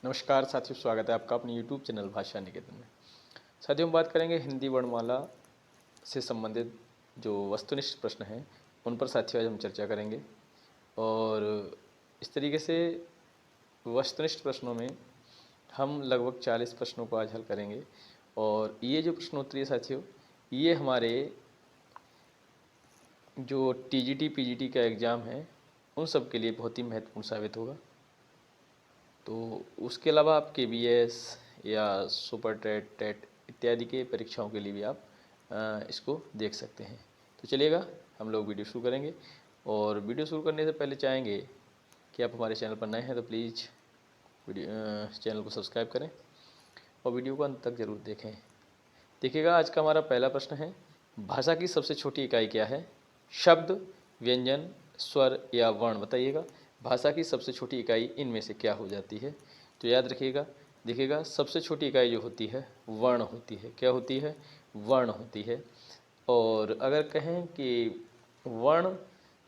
नमस्कार साथियों, स्वागत है आपका अपने YouTube चैनल भाषा निकेतन में। साथियों, हम बात करेंगे हिंदी वर्णमाला से संबंधित जो वस्तुनिष्ठ प्रश्न हैं उन पर साथियों आज हम चर्चा करेंगे। और इस तरीके से वस्तुनिष्ठ प्रश्नों में हम लगभग 40 प्रश्नों को आज हल करेंगे। और ये जो प्रश्नोत्तरी है साथियों, ये हमारे जो TGT PGT का एग्ज़ाम है उन सब के लिए बहुत ही महत्वपूर्ण साबित होगा। तो उसके अलावा आप KBS या सुपर टेट टेट इत्यादि के परीक्षाओं के लिए भी आप इसको देख सकते हैं। तो चलिएगा हम लोग वीडियो शुरू करेंगे। और वीडियो शुरू करने से पहले चाहेंगे कि आप हमारे चैनल पर नए हैं तो प्लीज़ चैनल को सब्सक्राइब करें और वीडियो को अंत तक ज़रूर देखें। देखिएगा, आज का हमारा पहला प्रश्न है, भाषा की सबसे छोटी इकाई क्या है? शब्द, व्यंजन, स्वर या वर्ण? बताइएगा, भाषा की सबसे छोटी इकाई इनमें से क्या हो जाती है? तो याद रखिएगा, देखिएगा, सबसे छोटी इकाई जो होती है वर्ण होती है। क्या होती है? वर्ण होती है। और अगर कहें कि वर्ण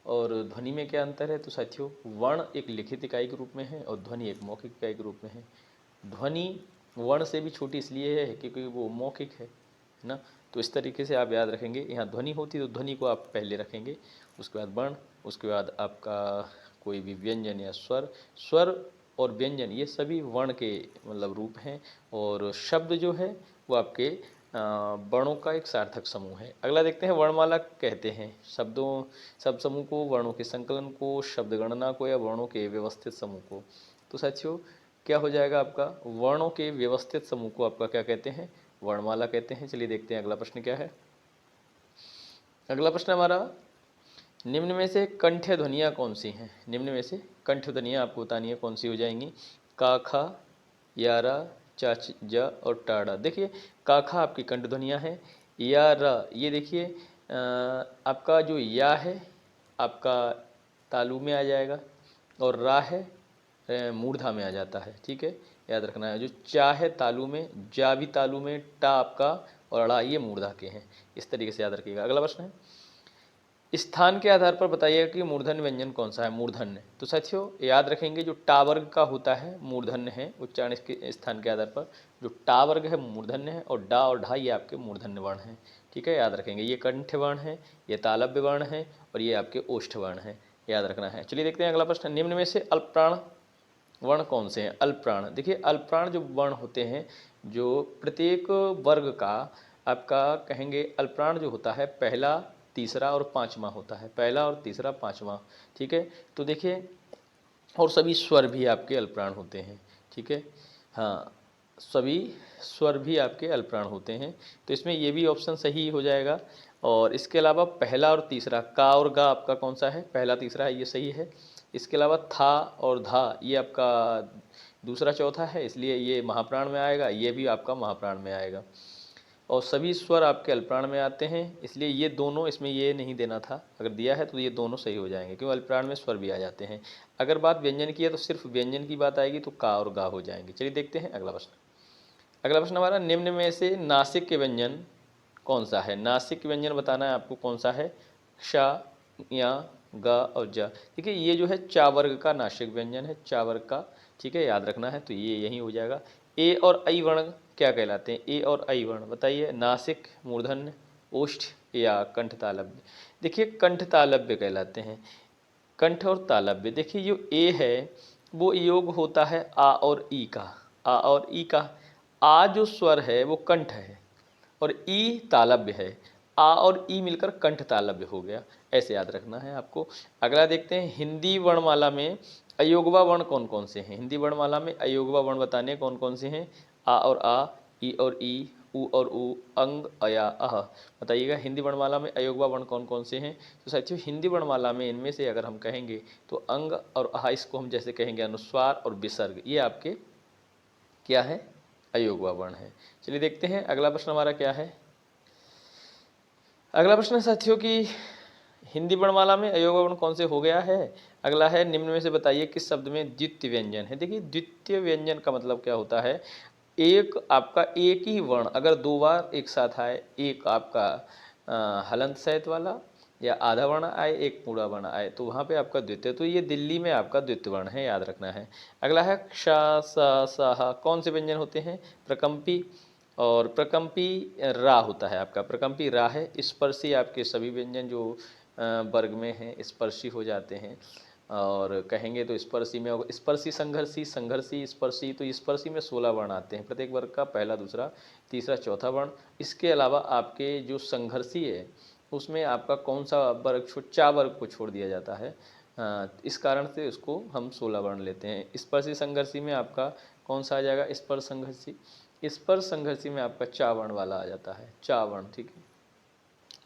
और ध्वनि में क्या अंतर है, तो साथियों वर्ण एक लिखित इकाई के रूप में है और ध्वनि एक मौखिक इकाई के रूप में है। ध्वनि वर्ण से भी छोटी इसलिए है क्योंकि वो मौखिक है ना। तो इस तरीके से आप याद रखेंगे, यहाँ ध्वनि होती तो ध्वनि को आप पहले रखेंगे, उसके बाद वर्ण, उसके बाद आपका कोई भी व्यंजन या स्वर। स्वर और व्यंजन ये सभी वर्ण के मतलब रूप हैं। और शब्द जो है वो आपके वर्णों का एक सार्थक समूह है। अगला देखते हैं, वर्णमाला कहते हैं शब्द समूह को, वर्णों के संकलन को, शब्द गणना को या वर्णों के व्यवस्थित समूह को। तो साथियों क्या हो जाएगा आपका? वर्णों के व्यवस्थित समूह को आपका क्या कहते हैं? वर्णमाला कहते हैं। चलिए देखते हैं अगला प्रश्न क्या है। अगला प्रश्न हमारा, निम्न में से कंठ्य ध्वनियाँ कौन सी हैं? निम्न में से कंठ्य ध्वनियाँ आपको बतानी है कौन सी हो जाएंगी? का, खा, यारा, चाच, ज और टाड़ा। देखिए, का, खा आपकी कंठ ध्वनियाँ हैं। या, र, ये देखिए आपका जो या है आपका तालु में आ जाएगा और रा है मूर्धा में आ जाता है। ठीक है, याद रखना है। जो चा है तालु में, जा भी तालु में, टा आपका और अड़ा ये मूर्धा के हैं। इस तरीके से याद रखिएगा। अगला प्रश्न है, स्थान के आधार पर बताइएगा कि मूर्धन्य व्यंजन कौन सा है? मूर्धन्य, तो साथियों याद रखेंगे जो टा वर्ग का होता है मूर्धन्य है उच्चारण के स्थान के आधार पर। जो टा वर्ग है मूर्धन्य है और डा और ढा ये आपके मूर्धन्य वर्ण हैं। ठीक है, याद रखेंगे। ये कंठ वर्ण है, ये तालव्य वर्ण है और ये आपके ओष्ठ वर्ण है, याद रखना है। चलिए देखते हैं अगला प्रश्न, निम्न में से अल्पप्राण वर्ण कौन से हैं? अल्पप्राण, देखिए अल्पप्राण जो वर्ण होते हैं, जो प्रत्येक वर्ग का आपका कहेंगे अल्पप्राण जो होता है पहला, तीसरा और पांचवा होता है। पहला और तीसरा, पांचवा। ठीक है, तो देखिए, और सभी स्वर भी आपके अल्पप्राण होते हैं। ठीक है, हाँ, सभी स्वर भी आपके अल्पप्राण होते हैं। तो इसमें ये भी ऑप्शन सही हो जाएगा। और इसके अलावा पहला और तीसरा, का और गा आपका कौन सा है? पहला तीसरा है, ये सही है। इसके अलावा था और धा ये आपका दूसरा चौथा है, इसलिए ये महाप्राण में आएगा, ये भी आपका महाप्राण में आएगा। और सभी स्वर आपके अल्पप्राण में आते हैं, इसलिए ये दोनों, इसमें ये नहीं देना था, अगर दिया है तो ये दोनों सही हो जाएंगे क्योंकि अल्पप्राण में स्वर भी आ जाते हैं। अगर बात व्यंजन की है तो सिर्फ व्यंजन की बात आएगी तो का और गा हो जाएंगे। चलिए देखते हैं अगला प्रश्न। अगला प्रश्न हमारा, निम्न में से नासिक के व्यंजन कौन सा है? नासिक के व्यंजन बताना है आपको कौन सा है? शा, या, गा और जा। देखिए ये जो है चा वर्ग का नासिक व्यंजन है, चा वर्ग का। ठीक है, याद रखना है, तो ये यही हो जाएगा। ए और आई वर्ण क्या कहलाते हैं? ए और आई वर्ण बताइए, नासिक, मूर्धन्य, ओष्ठ या कंठ तालव्य? देखिए कंठ तालव्य कहलाते हैं। कंठ और तालव्य, देखिए जो ए है वो योग होता है आ और ई का। आ और ई का, आ जो स्वर है वो कंठ है और ई तालव्य है। आ और ई मिलकर कंठ तालव्य हो गया, ऐसे याद रखना है आपको। अगला देखते हैं, हिंदी वर्णमाला में अयोगवा वर्ण कौन कौन से हैं? हिंदी वर्णमाला में अयोगवा वर्ण बताने कौन कौन से हैं? आ और आ, ई और ई, उ और उ, अंग, अया, अह। बताइएगा हिंदी वर्णमाला में अयोगवा वर्ण कौन कौन से हैं? तो साथियों हिंदी वर्णमाला में इनमें से अगर हम कहेंगे तो अंग और अह, इसको हम जैसे कहेंगे अनुस्वार और विसर्ग, ये आपके क्या है? अयोगवा वर्ण है। चलिए देखते हैं अगला प्रश्न हमारा क्या है। अगला प्रश्न साथियों की, हिंदी वर्णमाला में अयोगवा वर्ण कौन से हो गया है? अगला है, निम्न में से बताइए किस शब्द में द्वितीय व्यंजन है? देखिए द्वितीय व्यंजन का मतलब क्या होता है? एक आपका एक ही वर्ण अगर दो बार एक साथ आए, एक आपका हलंत सहित वाला या आधा वर्ण आए, एक पूरा वर्ण आए, तो वहाँ पे आपका द्वितीय, तो ये दिल्ली में आपका द्वितीय वर्ण है, याद रखना है। अगला है क्षा सा साहा, कौन से व्यंजन होते हैं? प्रकंपी, और प्रकंपी रा होता है आपका, प्रकंपी रा है। स्पर्शी आपके सभी व्यंजन जो वर्ग में हैं स्पर्शी हो जाते हैं, और कहेंगे तो स्पर्शी में होगा स्पर्शी संघर्षी, संघर्षी स्पर्शी, तो स्पर्शी में 16 वर्ण आते हैं प्रत्येक वर्ग का, पहला दूसरा तीसरा चौथा वर्ण। इसके अलावा आपके जो संघर्षी है उसमें आपका कौन सा वर्ग चा वर्ग को छोड़ दिया जाता है, इस कारण से उसको हम 16 वर्ण लेते हैं। स्पर्शी संघर्षी में आपका कौन सा आ जाएगा? स्पर्श संघर्षी, स्पर्श संघर्षी में आपका चा वर्ण वाला आ जाता है, चा वर्ण, ठीक है,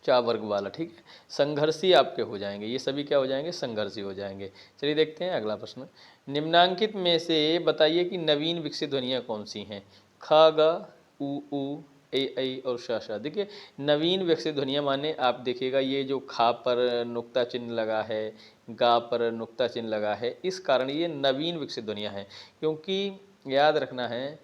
चा वर्ग वाला, ठीक है। संघर्षी आपके हो जाएंगे, ये सभी क्या हो जाएंगे? संघर्षी हो जाएंगे। चलिए देखते हैं अगला प्रश्न। निम्नांकित में से बताइए कि नवीन विकसित ध्वनियाँ कौन सी हैं? ख ग उ ए ऐ और श श। देखिए नवीन विकसित ध्वनियाँ माने आप देखिएगा ये जो खा पर नुक्ता चिन्ह लगा है, गा पर नुक्ता चिन्ह लगा है, इस कारण ये नवीन विकसित ध्वनियाँ हैं। क्योंकि याद रखना है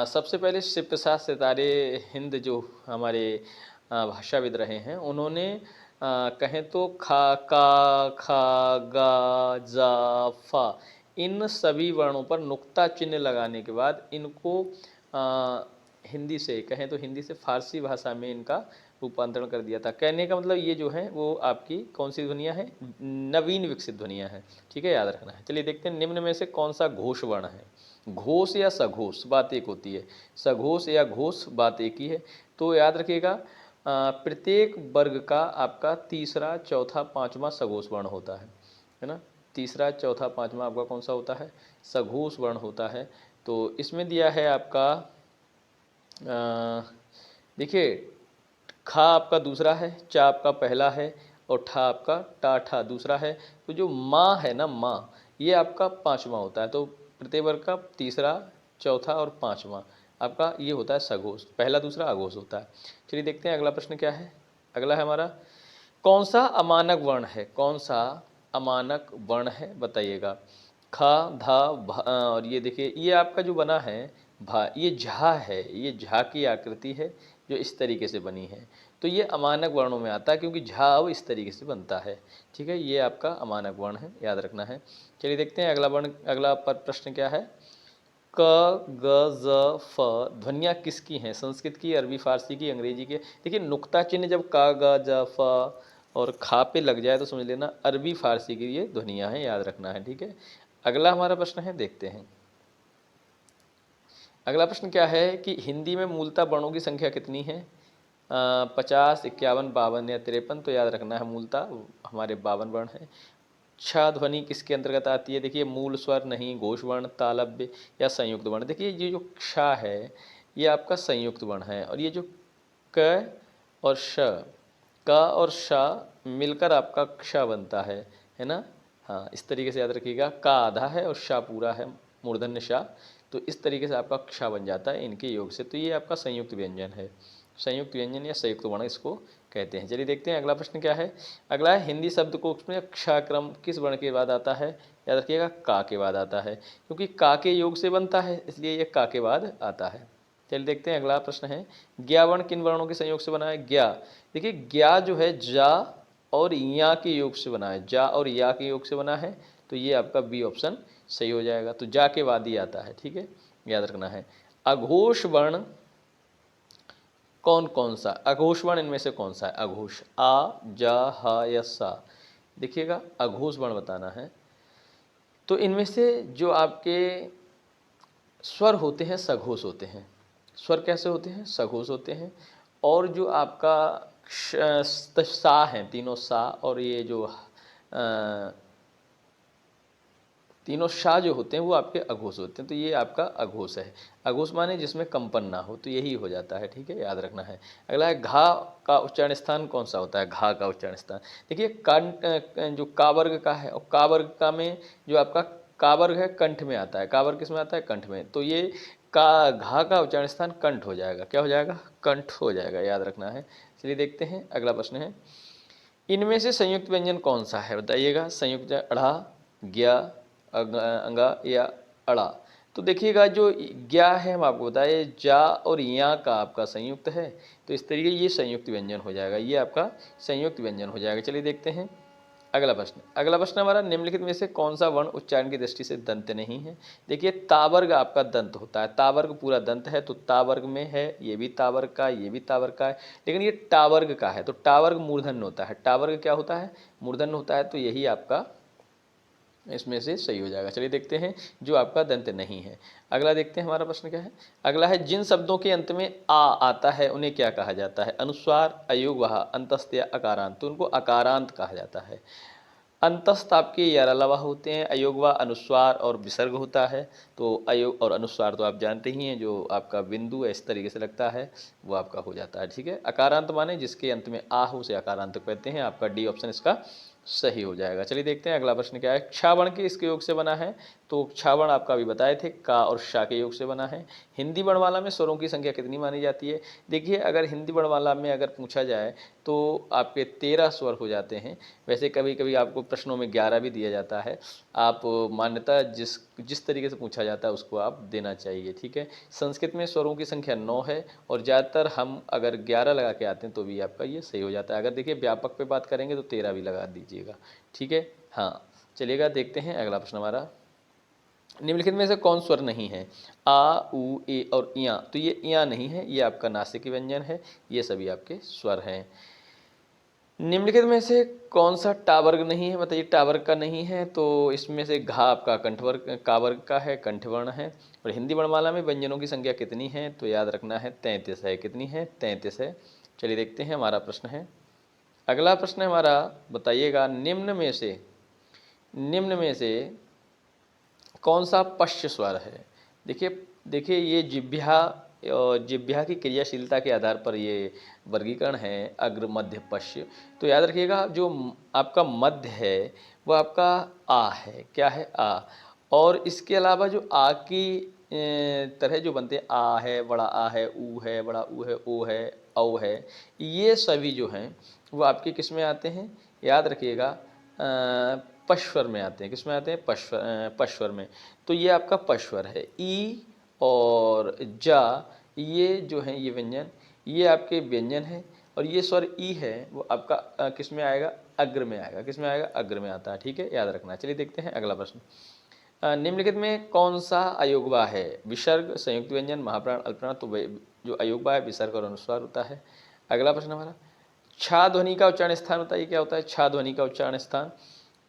सबसे पहले शिव प्रसाद सितारे हिंद जो हमारे भाषाविद रहे हैं, उन्होंने कहें तो खा, का, खा, गा, जा, फा, इन सभी वर्णों पर नुक्ता चिन्ह लगाने के बाद इनको हिंदी से कहें तो हिंदी से फारसी भाषा में इनका रूपांतरण कर दिया था। कहने का मतलब ये जो है वो आपकी कौन सी ध्वनियाँ हैं? नवीन विकसित ध्वनियाँ हैं, ठीक है, याद रखना है। चलिए देखते हैं निम्न में से कौन सा घोष वर्ण है? घोष या सघोष, बात एक होती है, सघोष या घोष बात एक ही है। तो याद रखिएगा प्रत्येक वर्ग का आपका तीसरा चौथा पांचवा सघोष वर्ण होता है ना। तीसरा चौथा पांचवा आपका कौन सा होता है? सघोष वर्ण होता है। तो इसमें दिया है आपका देखिए खा आपका दूसरा है, चा आपका पहला है, और ठा आपका टा ठा दूसरा है। तो जो माँ है ना, माँ, ये आपका पांचवा होता है। तो प्रत्येक वर्ग का तीसरा चौथा और पांचवा आपका ये होता है सघोष, पहला दूसरा अघोष होता है। चलिए देखते हैं अगला प्रश्न क्या है। अगला है हमारा कौन सा अमानक वर्ण है? कौन सा अमानक वर्ण है बताइएगा? खा धा और ये देखिए ये आपका जो बना है भा, ये झा है, ये झा की आकृति है जो इस तरीके से बनी है। तो ये अमानक वर्णों में आता है क्योंकि झा अब इस तरीके से बनता है, ठीक है, ये आपका अमानक वर्ण है, याद रखना है। चलिए देखते हैं अगला वर्ण, अगला प्रश्न क्या है। क ग ज फ ध्वनियाँ किसकी हैं? संस्कृत की, अरबी फारसी की, अंग्रेजी की? देखिए नुक्ता चिन्ह जब का ग ज फ और खा पे लग जाए तो समझ लेना अरबी फारसी की ये ध्वनियाँ हैं, याद रखना है, ठीक है। अगला हमारा प्रश्न है, देखते हैं अगला प्रश्न क्या है कि हिंदी में मूलतः वर्णों की संख्या कितनी है? 50, 51, 52 या 53? तो याद रखना है मूलतः हमारे 52 वर्ण है। छ ध्वनि किसके अंतर्गत आती है? देखिए मूल स्वर नहीं, घोष वर्ण, तालव्य या संयुक्त वर्ण। देखिए ये जो क्ष है ये आपका संयुक्त वर्ण है, और ये जो क और श, क और श मिलकर आपका क्ष बनता है ना। हाँ, इस तरीके से याद रखिएगा, का आधा है और शा पूरा है, मूर्धन्य शा, तो इस तरीके से आपका क्ष बन जाता है इनके योग से। तो ये आपका संयुक्त व्यंजन है, संयुक्त व्यंजन या संयुक्त वर्ण इसको कहते हैं। चलिए देखते हैं अगला प्रश्न क्या है। अगला है हिंदी शब्दकोश में क्षाक्रम किस वर्ण के बाद आता है? याद रखिएगा का के बाद आता है, क्योंकि का के योग से बनता है इसलिए ये का के बाद आता है। चलिए देखते हैं अगला प्रश्न है ज्ञा वर्ण किन वर्णों के संयोग से बना है? ज्ञा, देखिए ज्ञा जो है जा और या के योग से बना है, जा और या के योग से बना है, तो ये आपका बी ऑप्शन सही हो जाएगा। तो जा के बाद ही आता है, ठीक है, याद रखना है। अघोष वर्ण कौन कौन सा? अघोष वर्ण इनमें से कौन सा है? अघोष आ, जा, हा या सा? देखिएगा अघोष वर्ण बताना है। तो इनमें से जो आपके स्वर होते हैं सघोष होते हैं। स्वर कैसे होते हैं? सघोष होते हैं। और जो आपका सा है, तीनों सा और ये जो तीनों शाह जो होते हैं वो आपके अघोष होते हैं। तो ये आपका अघोष है। अघोष माने जिसमें कंपन ना हो, तो यही हो जाता है, ठीक है, याद रखना है। अगला है घा का उच्चारण स्थान कौन सा होता है? घा का उच्चारण स्थान देखिए कंठ जो का वर्ग का है, और का वर्ग का में जो आपका का वर्ग है कंठ में आता है। का वर्ग किस में आता है? कंठ में। तो ये का घा का उच्चारण स्थान कंठ हो जाएगा। क्या हो जाएगा? कंठ हो जाएगा, याद रखना है। चलिए देखते हैं अगला प्रश्न है इनमें से संयुक्त व्यंजन कौन सा है बताइएगा? संयुक्त अढ़ा, ज्ञा, अंगा या अड़ा? तो देखिएगा जो ज्ञा है हम आपको बताए जा और या का आपका संयुक्त है, तो इस तरीके ये संयुक्त व्यंजन हो जाएगा, ये आपका संयुक्त व्यंजन हो जाएगा। चलिए देखते हैं अगला प्रश्न हमारा, निम्नलिखित में से कौन सा वर्ण उच्चारण की दृष्टि से दंत नहीं है। देखिए तावर्ग आपका दंत होता है, तावर्ग पूरा दंत है, तो तावर्ग में है, ये भी तावर्ग का, ये भी तावर्ग का है, लेकिन ये टावर्ग का है, तो टावर्ग मूर्धन्य होता है। टावर्ग क्या होता है, मूर्धन्य होता है, तो यही आपका इसमें से सही हो जाएगा। चलिए देखते हैं जो आपका दंत नहीं है। अगला देखते हैं हमारा प्रश्न क्या है। अगला है, जिन शब्दों के अंत में आ आता है उन्हें क्या कहा जाता है। अनुस्वार, अयोगवाह, अंतस्थ या अकारांत, तो उनको अकारांत कहा जाता है। अंतस्थ आपके यारलवा होते हैं, अयोगवा अनुस्वार और विसर्ग होता है। तो अयोग और अनुस्वार तो आप जानते ही हैं, जो आपका बिंदु इस तरीके से लगता है वो आपका हो जाता है। ठीक है, अकारांत माने जिसके अंत में आ हो उसे अकारांत कहते हैं। आपका डी ऑप्शन इसका सही हो जाएगा। चलिए देखते हैं अगला प्रश्न क्या है। क्षावर्ण किसके योग से बना है, तो क्षावर्ण आपका अभी बताए थे, का और शा के योग से बना है। हिंदी वर्णमाला में स्वरों की संख्या कितनी मानी जाती है। देखिए अगर हिंदी वर्णमाला में अगर पूछा जाए तो आपके 13 स्वर हो जाते हैं। वैसे कभी कभी आपको प्रश्नों में 11 भी दिया जाता है, आप मान्यता जिस तरीके से पूछा जाता है उसको आप देना चाहिए। ठीक है, संस्कृत में स्वरों की संख्या 9 है और ज़्यादातर हम अगर 11 लगा के आते हैं तो भी आपका ये सही हो जाता है। अगर देखिए व्यापक पे बात करेंगे तो 13 भी लगा दीजिएगा। ठीक है, हाँ चलिएगा देखते हैं अगला प्रश्न हमारा, निम्नलिखित में से कौन स्वर नहीं है। आ, उ, ए और इया, तो ये इया नहीं है, ये आपका नासिक व्यंजन है, ये सभी आपके स्वर हैं। निम्नलिखित में से कौन सा टावर्ग नहीं है, बताइए टावर्ग का नहीं है, तो इसमें से घा आपका कंठवर्ग का वर्ग का है, कंठवर्ण है। और हिंदी वर्णमाला में व्यंजनों की संख्या कितनी है, तो याद रखना है 33 है। कितनी है, 33 है। चलिए देखते हैं हमारा प्रश्न है। अगला प्रश्न है हमारा, बताइएगा निम्न में से कौन सा पश्च स्वर है। देखिए देखिए ये जिह्वा की क्रियाशीलता के आधार पर ये वर्गीकरण है, अग्र मध्य पश्च। तो याद रखिएगा जो आपका मध्य है वो आपका आ है, क्या है, आ। और इसके अलावा जो आ की तरह जो बनते हैं, आ है, बड़ा आ है, ऊ है, बड़ा ऊ है, ओ है, औ है, ये सभी जो हैं वो आपके किस में आते हैं, याद रखिएगा पश्वर में आते हैं। किस में आते हैं, पश्वर में। तो ये आपका पश्वर है। ई और जा, ये जो हैं ये व्यंजन, ये आपके व्यंजन है। और ये स्वर ई है वो आपका किस में आएगा, अग्र में आएगा। किस में आएगा, अग्र में आता है। ठीक है, याद रखना। चलिए देखते हैं अगला प्रश्न। निम्नलिखित में कौन सा अयोगवा है। विसर्ग, संयुक्त व्यंजन, महाप्राण, अल्पप्राण, तो जो अयोगवा है विसर्ग और अनुस्वार होता है। अगला प्रश्न हमारा, छा ध्वनि का उच्चारण स्थान बताइए क्या होता है। छा ध्वनि का उच्चारण स्थान,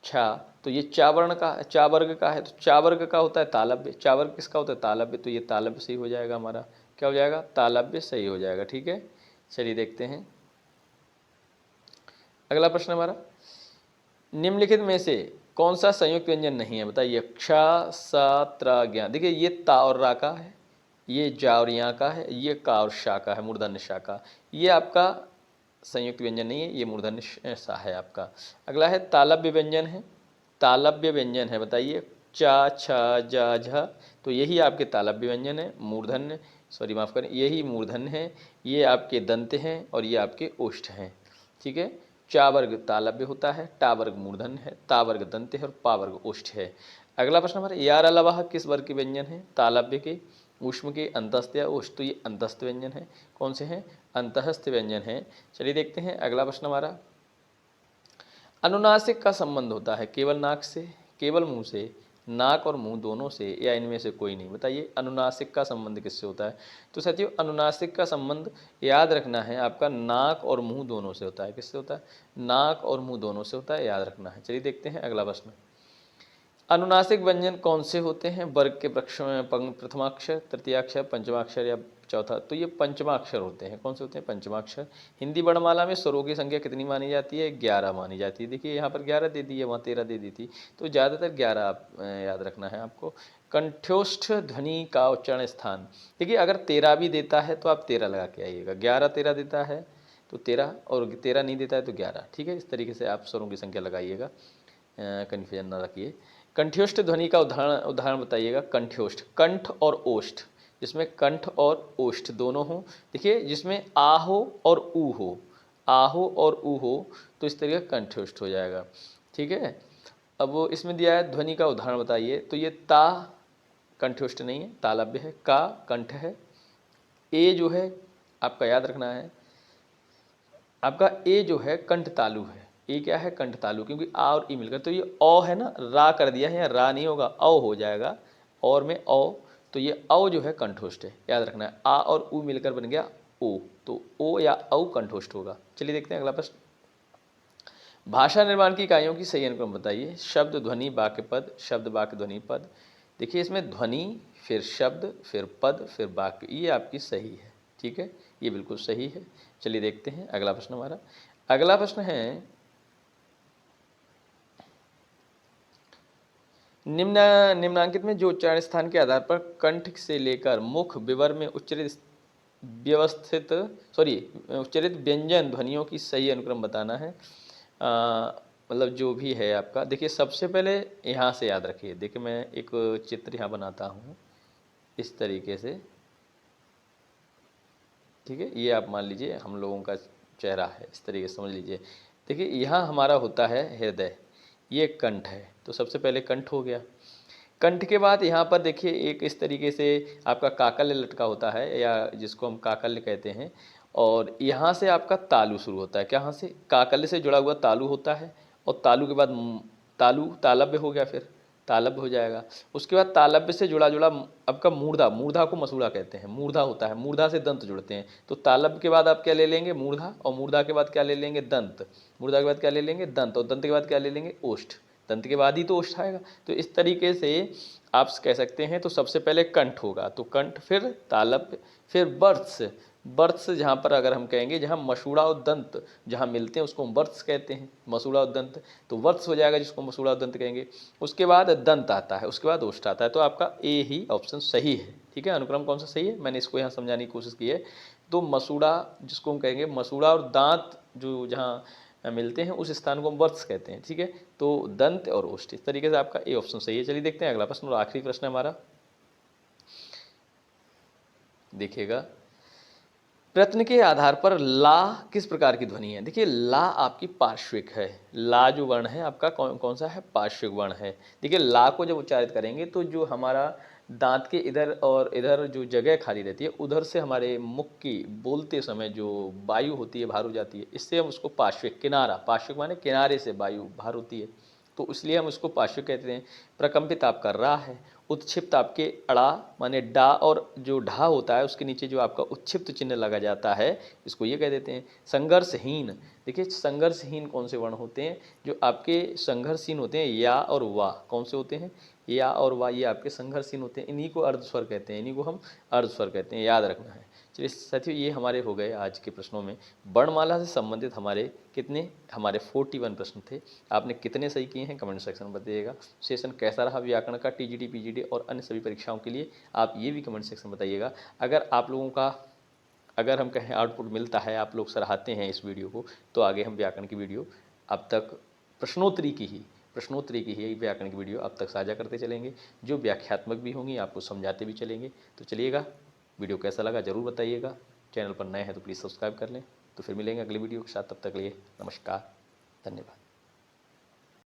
छा, तो ये चावर्ण का, चावर्ग का है, तो चावर्ग का होता है तालव्य। चावर्ग किसका होता है, तालव्य, तो ये तालव्य सही हो जाएगा हमारा। क्या हो जाएगा, तालव्य सही हो जाएगा। ठीक है, चलिए देखते हैं अगला प्रश्न हमारा, निम्नलिखित में से कौन सा संयुक्त व्यंजन नहीं है, बताइए।क्षा, सा, त्र, ज्ञा। देखिए ये ता और रा का है, ये जा और या का है, ये का और शा का है, मूर्धन्य शा का। ये आपका संयुक्त व्यंजन नहीं है, ये मूर्धन्य सा है आपका। अगला है तालव्य व्यंजन है, तालव्य व्यंजन है, बताइए। चा, छा, जा, झ, तो यही आपके तालव्य व्यंजन है। मूर्धन्य, सॉरी माफ़ करें, यही मूर्धन्य है, ये आपके दंत हैं और ये आपके ओष्ठ हैं। ठीक है, चा वर्ग तालव्य होता है, टा वर्ग मूर्धन्य है, ता वर्ग दंत है और पा वर्ग ओष्ठ है। अगला प्रश्न हमारा, यार अलावा किस वर्ग के व्यंजन है, तालव्य के, ऊष्म के, अंतस्थ या ओष्ठ, तो ये अंतस्थ व्यंजन है। कौन से हैं, अंतस्थ व्यंजन है। चलिए देखते हैं अगला प्रश्न हमारा, अनुनासिक का संबंध होता है केवल नाक से, केवल मुंह से, नाक और मुंह दोनों से, या इनमें से कोई नहीं। बताइए अनुनासिक का संबंध किससे होता है। तो साथियों अनुनासिक का संबंध याद रखना है आपका नाक और मुंह दोनों से होता है। किससे होता है, नाक और मुंह दोनों से होता है, याद रखना है। चलिए देखते हैं अगला प्रश्न, अनुनासिक व्यंजन कौन से होते हैं। वर्ग के प्रथमाक्षर, तृतीयाक्षर, पंचमाक्षर या चौथा, तो ये पंचमाक्षर होते हैं। कौन से होते हैं, पंचमाक्षर। हिंदी वर्णमाला में स्वरों की संख्या कितनी मानी जाती है, 11 मानी जाती है। देखिए यहाँ पर 11 दे दी है, वहाँ 13 दे दी थी, तो ज़्यादातर 11 आप याद रखना है आपको। कंठ्योष्ठ ध्वनि का उच्चारण स्थान, देखिए अगर 13 भी देता है तो आप 13 लगा के आइएगा। 11 13 देता है तो 13, और 13 नहीं देता है तो 11। ठीक है, इस तरीके से आप स्वरों की संख्या लगाइएगा, कन्फ्यूजन ना रखिए। कंठ्योष्ठ ध्वनि का उदाहरण बताइएगा। कंठ्योष्ठ, कंठ और ओष्ठ, जिसमें कंठ और ओष्ठ दोनों हो। देखिए जिसमें आ हो और ऊ हो, आ हो और ऊ हो, तो इस तरीके कंठ्योष्ठ हो जाएगा। ठीक है, अब वो इसमें दिया है ध्वनि का उदाहरण बताइए, तो ये ता कंठोष्ठ नहीं है, तालव्य है। का कंठ है। ए जो है आपका याद रखना है, आपका ए जो है कंठ तालु है। ए क्या है? कंठ तालु, क्योंकि आ और ई मिलकर, तो ये औ है ना, रा कर दिया है, या रा नहीं होगा, औ हो जाएगा, और में औ, तो ये औ जो है कंठोष्ठ है, याद रखना है। आ और उ मिलकर बन गया ओ, तो ओ या औ कंठोष्ठ होगा। चलिए देखते हैं अगला प्रश्न। भाषा निर्माण की इकाइयों की सही अनुक्रम बताइए। शब्द, ध्वनि, वाक्य पद। शब्द, वाक्य, ध्वनि, पद। देखिए इसमें ध्वनि, फिर शब्द, फिर पद, फिर वाक्य, ये आपकी सही है। ठीक है, ये बिल्कुल सही है। चलिए देखते हैं अगला प्रश्न हमारा। अगला प्रश्न है, निम्नांकित में जो उच्चारण स्थान के आधार पर कंठ से लेकर मुख विवर में उच्चरित व्यवस्थित उच्चरित व्यंजन ध्वनियों की सही अनुक्रम बताना है। मतलब जो भी है आपका, देखिए सबसे पहले यहाँ से याद रखिए। देखिए मैं एक चित्र यहाँ बनाता हूँ इस तरीके से, ठीक है। ये आप मान लीजिए हम लोगों का चेहरा है, इस तरीके से समझ लीजिए। देखिए यहाँ हमारा होता है हृदय, ये कंठ है, तो सबसे पहले कंठ हो गया। कंठ के बाद यहाँ पर देखिए एक इस तरीके से आपका काकल्य लटका होता है, या जिसको हम काकल्य कहते हैं, और यहाँ से आपका तालु शुरू होता है। कहाँ से? काकल्य से जुड़ा हुआ तालु होता है, और तालु के बाद तालु तालव्य हो गया, फिर तालव्य हो जाएगा। उसके बाद तालव्य से जुड़ा जुड़ा आपका मूर्धा, मूर्धा को मसूड़ा कहते हैं, मूर्धा होता है, मूर्धा से दंत जुड़ते हैं। तो तालव्य के बाद आप क्या ले लेंगे? मूर्धा, और मूर्धा के बाद क्या ले लेंगे? दंत, मूर्धा के बाद क्या ले लेंगे? दंत, और दंत के बाद क्या ले लेंगे? ओष्ठ, दंत के बाद ही तो ओष्ठ आएगा। तो इस तरीके से आप कह सकते हैं। तो सबसे पहले कंठ होगा, तो कंठ, फिर तालव्य, फिर वर्त्स। वर्त्स जहाँ पर अगर हम कहेंगे, जहाँ मसूड़ा और दंत जहाँ मिलते हैं उसको हम वर्त्स कहते हैं, मसूड़ा और दंत, तो वर्त्स हो जाएगा जिसको मसूड़ा और दंत कहेंगे। उसके बाद दंत आता है, उसके बाद ओष्ठ आता है। तो आपका ए ही ऑप्शन सही है। ठीक है, अनुक्रम कौन सा सही है, मैंने इसको यहाँ समझाने की कोशिश की है। तो मसूड़ा जिसको हम कहेंगे, मसूड़ा और दांत जो जहाँ मिलते हैं उस स्थान को हम वर्त्स कहते हैं। ठीक है, तो दंत और ओष्ठ, इस तरीके से आपका ए ऑप्शन सही है। चलिए देखते हैं अगला प्रश्न, और आखिरी प्रश्न हमारा। देखिएगा, प्रश्न के आधार पर ला किस प्रकार की ध्वनि है। देखिए ला आपकी पार्श्विक है। ला जो वर्ण है आपका कौन सा है? पार्श्विक वर्ण है। देखिए ला को जब उच्चारित करेंगे तो जो हमारा दांत के इधर और इधर जो जगह खाली रहती है, उधर से हमारे मुख की बोलते समय जो वायु होती है बाहर हो जाती है, इससे हम उसको पार्श्विक, किनारा, पार्श्विक माने किनारे से वायु बाहर होती है, तो इसलिए हम उसको पार्श्विक कहते हैं। प्रकंपित आपका रा है। उत्क्षिप्त आपके अड़ा माने डा, और जो ढा होता है उसके नीचे जो आपका उत्क्षिप्त चिन्ह लगा जाता है, इसको ये कह देते हैं। संघर्षहीन, देखिए संघर्षहीन कौन से वर्ण होते हैं? जो आपके संघर्षहीन होते हैं, या और वा, कौन से होते हैं? या और वा, ये आपके संघर्षहीन होते हैं। इन्हीं को अर्धस्वर कहते हैं, इन्हीं को हम अर्धस्वर कहते हैं, याद रखना है। चलिए साथियों, ये हमारे हो गए आज के प्रश्नों में। वर्णमाला से संबंधित हमारे कितने, हमारे 41 प्रश्न थे। आपने कितने सही किए हैं कमेंट सेक्शन में बताइएगा। सेशन कैसा रहा व्याकरण का, टीजीटी, पीजीटी और अन्य सभी परीक्षाओं के लिए, आप ये भी कमेंट सेक्शन में बताइएगा। अगर आप लोगों का, अगर हम कहें आउटपुट मिलता है, आप लोग सराहते हैं इस वीडियो को, तो आगे हम व्याकरण की वीडियो अब तक प्रश्नोत्तरी की ही व्याकरण की वीडियो अब तक साझा करते चलेंगे, जो व्याख्यात्मक भी होंगी, आपको समझाते भी चलेंगे। तो चलिएगा, वीडियो कैसा लगा ज़रूर बताइएगा। चैनल पर नए हैं तो प्लीज़ सब्सक्राइब कर लें। तो फिर मिलेंगे अगली वीडियो के साथ, तब तक के लिए नमस्कार, धन्यवाद।